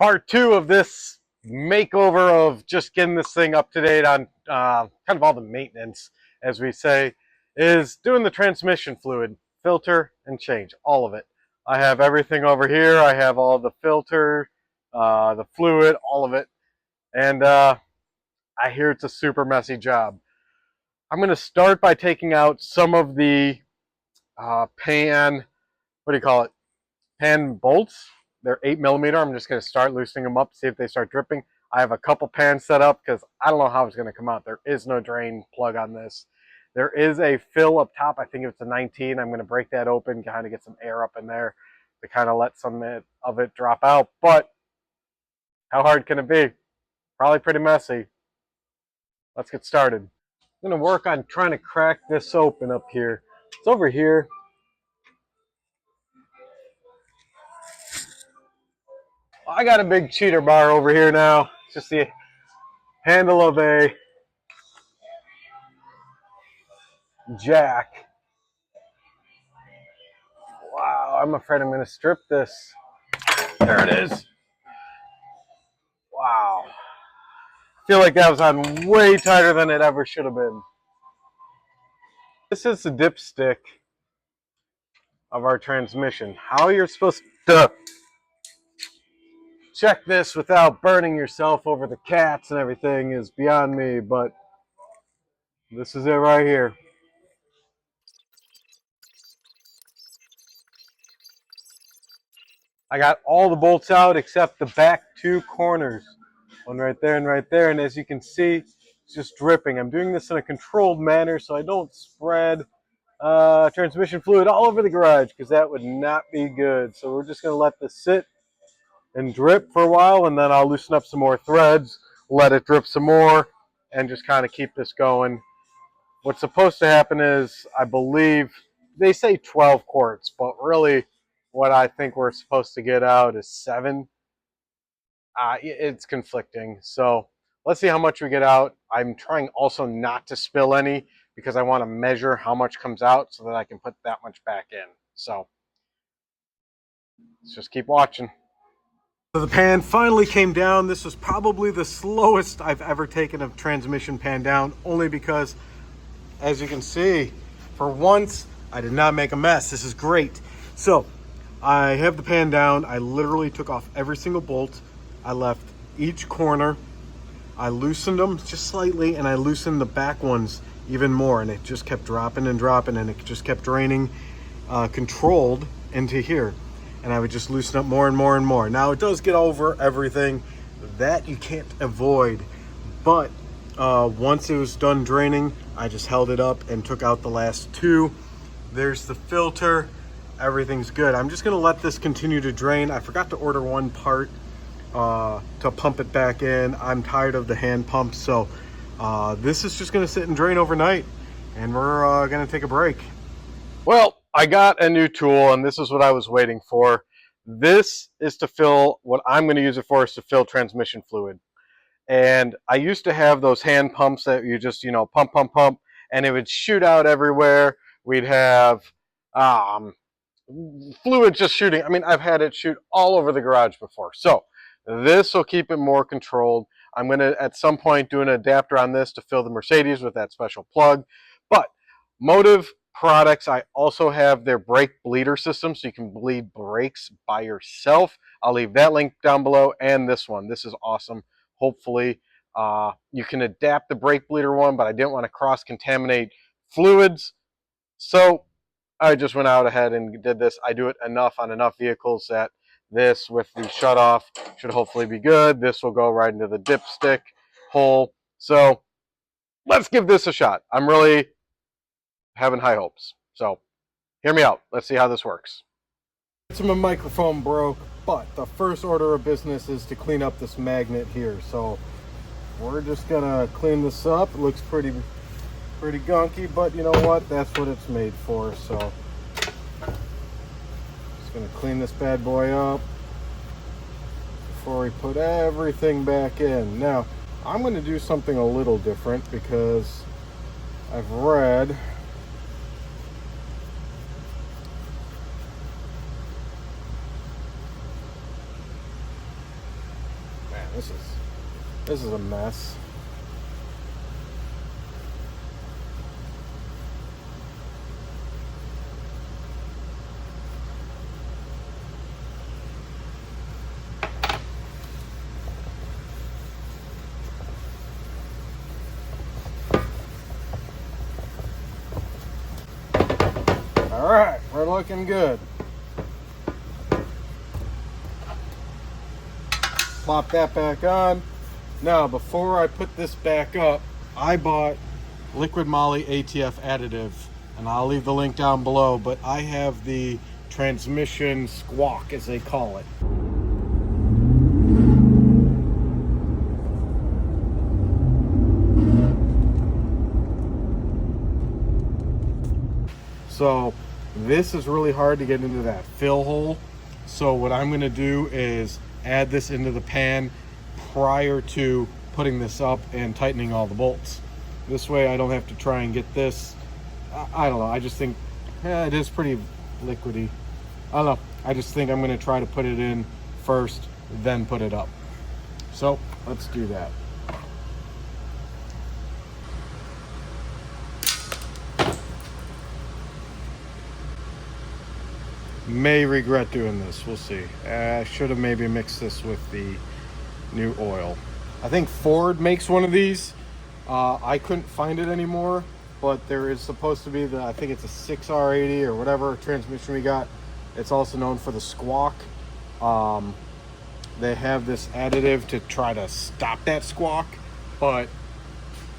Part two of this makeover of just getting this thing up to date on kind of all the maintenance, as we say, is doing the transmission fluid, filter and change, all of it. I have everything over here. I have all the filter, the fluid, all of it. And I hear it's a super messy job. I'm going to start by taking out some of the pan, what do you call it, pan bolts. They're 8mm. I'm just going to start loosening them up, see if they start dripping. I have a couple pans set up because I don't know how it's going to come out. There is no drain plug on this. There is a fill up top. I think it's a 19. I'm going to break that open, kind of get some air up in there to kind of let some of it drop out. But how hard can it be? Probably pretty messy. Let's get started. I'm going to work on trying to crack this open up here. It's over here. I got a big cheater bar over here now. It's just the handle of a jack. Wow, I'm afraid I'm going to strip this. There it is. Wow. I feel like that was on way tighter than it ever should have been. This is the dipstick of our transmission. How you're supposed to check this without burning yourself over the cats and everything is beyond me, but this is it right here. I got all the bolts out except the back two corners. One right there and right there, and as you can see, it's just dripping. I'm doing this in a controlled manner so I don't spread transmission fluid all over the garage because that would not be good. So we're just going to let this sit and drip for a while, and then I'll loosen up some more threads, let it drip some more, and just kind of keep this going. What's supposed to happen is, I believe, they say 12 quarts, but really what I think we're supposed to get out is 7. It's conflicting. So let's see how much we get out. I'm trying also not to spill any because I want to measure how much comes out so that I can put that much back in. So let's just keep watching. So the pan finally came down. This was probably the slowest I've ever taken a transmission pan down, only because, as you can see, for once, I did not make a mess. This is great. So I have the pan down. I literally took off every single bolt. I left each corner. I loosened them just slightly, and I loosened the back ones even more, and it just kept dropping and dropping, and it just kept draining controlled into here. And I would just loosen up more and more and more. Now, it does get over everything. That you can't avoid. But once it was done draining, I just held it up and took out the last two. There's the filter. Everything's good. I'm just going to let this continue to drain. I forgot to order one part to pump it back in. I'm tired of the hand pump, so this is just going to sit and drain overnight, and we're going to take a break. Well, I got a new tool, and this is what I was waiting for. This is to fill, what I'm going to use it for is to fill transmission fluid. And I used to have those hand pumps that you just, pump, pump, pump, and it would shoot out everywhere. We'd have fluid just shooting. I mean, I've had it shoot all over the garage before. So this will keep it more controlled. I'm going to, at some point, do an adapter on this to fill the Mercedes with that special plug. But Motive products, I also have their brake bleeder system, so you can bleed brakes by yourself. I'll leave that link down below, and this one. This is awesome. Hopefully, you can adapt the brake bleeder one, but I didn't want to cross-contaminate fluids. So I just went out ahead and did this. I do it enough on enough vehicles that this with the shutoff should hopefully be good. This will go right into the dipstick hole. So let's give this a shot. I'm really having high hopes. So hear me out. Let's see how this works. So my microphone broke, but the first order of business is to clean up this magnet here. So we're just gonna clean this up. It looks pretty gunky, but you know what? That's what it's made for. So just gonna clean this bad boy up before we put everything back in. Now, I'm gonna do something a little different because I've read this is a mess. All right, we're looking good. Plop that back on. Now, before I put this back up, I bought liquid moly ATF additive, and I'll leave the link down below, but I have the transmission squawk, as they call it. So this is really hard to get into that fill hole. So what I'm going to do is add this into the pan prior to putting this up and tightening all the bolts. This way I don't have to try and get this. I don't know. I just think it is pretty liquidy. I don't know. I just think I'm going to try to put it in first, then put it up. So let's do that. May regret doing this, we'll see. I should have maybe mixed this with the new oil. I think Ford makes one of these. I couldn't find it anymore, but there is supposed to be the, I think it's a 6R80 or whatever transmission we got. It's also known for the Squawk. They have this additive to try to stop that squawk, but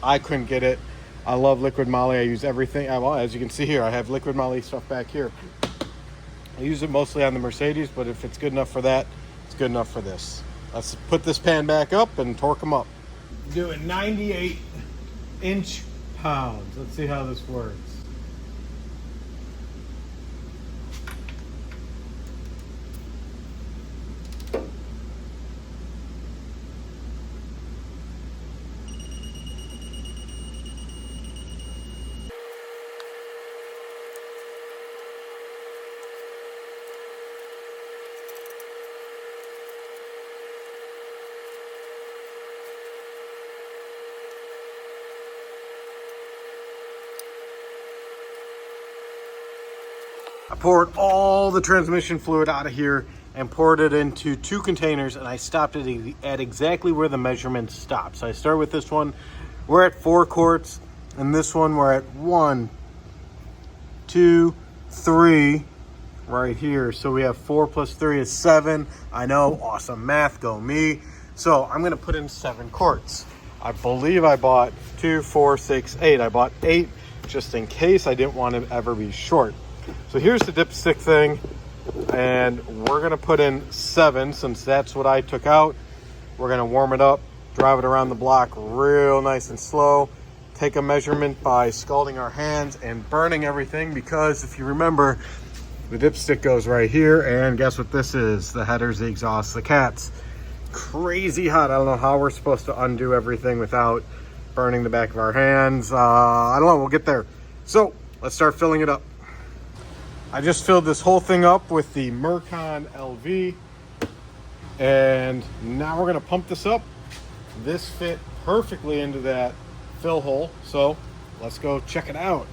I couldn't get it. I love liquid moly. I use everything. Well, as you can see here, I have liquid moly stuff back here. I use it mostly on the Mercedes, but if it's good enough for that, it's good enough for this. Let's put this pan back up and torque them up. Doing 98 inch-pounds. Let's see how this works. I poured all the transmission fluid out of here and poured it into 2 containers, and I stopped it at exactly where the measurement stops. So I start with this one. We're at 4 quarts, and this one we're at 1, 2, 3 right here. So we have 4 plus 3 is 7. I know, awesome math, go me. So I'm gonna put in 7 quarts. I believe I bought 2, 4, 6, 8. I bought 8 just in case I didn't want to ever be short. So here's the dipstick thing, and we're gonna put in 7 since that's what I took out. We're gonna warm it up, drive it around the block real nice and slow, take a measurement by scalding our hands and burning everything, because if you remember, the dipstick goes right here, and guess what this is? The headers, the exhaust, the cats. Crazy hot. I don't know how we're supposed to undo everything without burning the back of our hands. I don't know, we'll get there. So let's start filling it up. I just filled this whole thing up with the Mercon LV, and now we're gonna pump this up. This fit perfectly into that fill hole, so let's go check it out.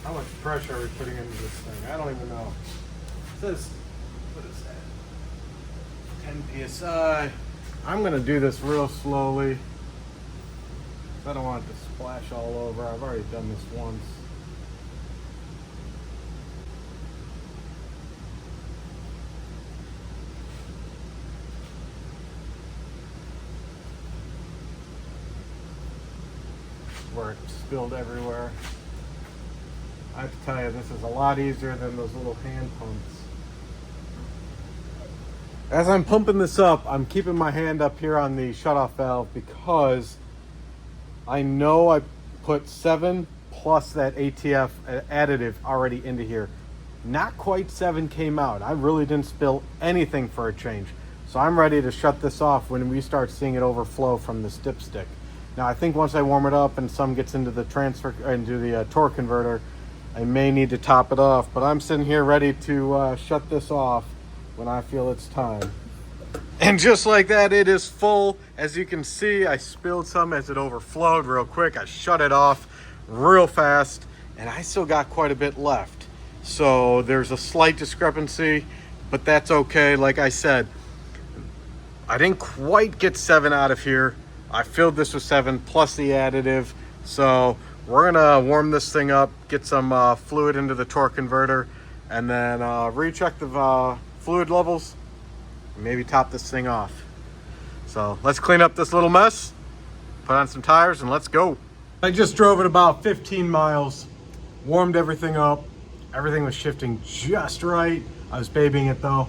How much pressure are we putting into this thing? I don't even know. It says, what is that? 10 PSI. I'm gonna do this real slowly. I don't want it to splash all over. I've already done this once. Where it spilled everywhere. I have to tell you, this is a lot easier than those little hand pumps. As I'm pumping this up, I'm keeping my hand up here on the shutoff valve because I know I put 7 plus that ATF additive already into here. Not quite 7 came out. I really didn't spill anything for a change. So I'm ready to shut this off when we start seeing it overflow from this dipstick. Now I think once I warm it up and some gets into the torque converter, I may need to top it off, but I'm sitting here ready to shut this off when I feel it's time. And just like that, it is full. As you can see, I spilled some as it overflowed real quick. I shut it off real fast, and I still got quite a bit left. So there's a slight discrepancy, but that's okay. Like I said, I didn't quite get 7 out of here. I filled this with 7 plus the additive. So we're gonna warm this thing up, get some fluid into the torque converter, and then recheck the fluid levels, and maybe top this thing off. So let's clean up this little mess, put on some tires, and let's go. I just drove it about 15 miles, warmed everything up. Everything was shifting just right. I was babying it though.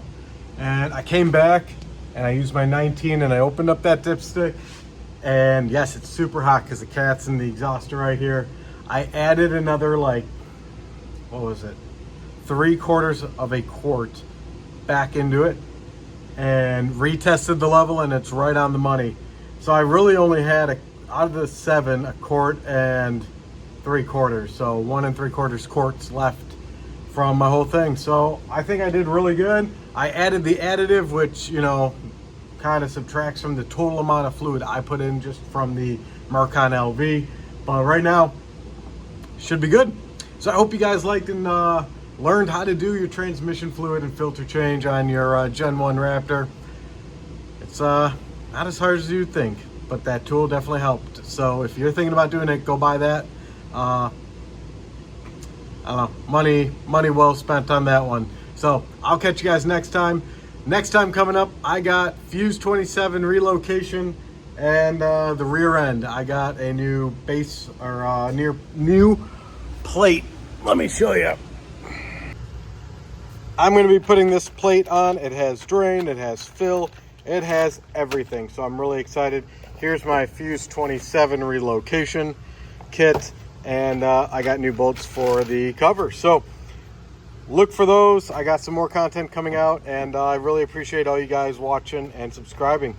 And I came back and I used my 19 and I opened up that dipstick. And yes, it's super hot because the cat's in the exhauster right here. I added another, like, what was it? 3/4 of a quart back into it and retested the level, and it's right on the money. So I really only had, out of the 7, 1 quart and 3/4. So 1 3/4 quarts left from my whole thing. So I think I did really good. I added the additive, which, you know, kind of subtracts from the total amount of fluid I put in just from the Mercon LV. But right now, should be good. So I hope you guys liked and learned how to do your transmission fluid and filter change on your Gen 1 Raptor. It's not as hard as you'd think, but that tool definitely helped. So if you're thinking about doing it, go buy that. I don't know, money well spent on that one. So I'll catch you guys next time. Next time coming up, I got Fuse 27 relocation and the rear end. I got a new base, or new plate. Let me show you. I'm going to be putting this plate on. It has drain, it has fill, it has everything. So I'm really excited. Here's my Fuse 27 relocation kit, and I got new bolts for the cover. So look for those. I got some more content coming out, and I really appreciate all you guys watching and subscribing.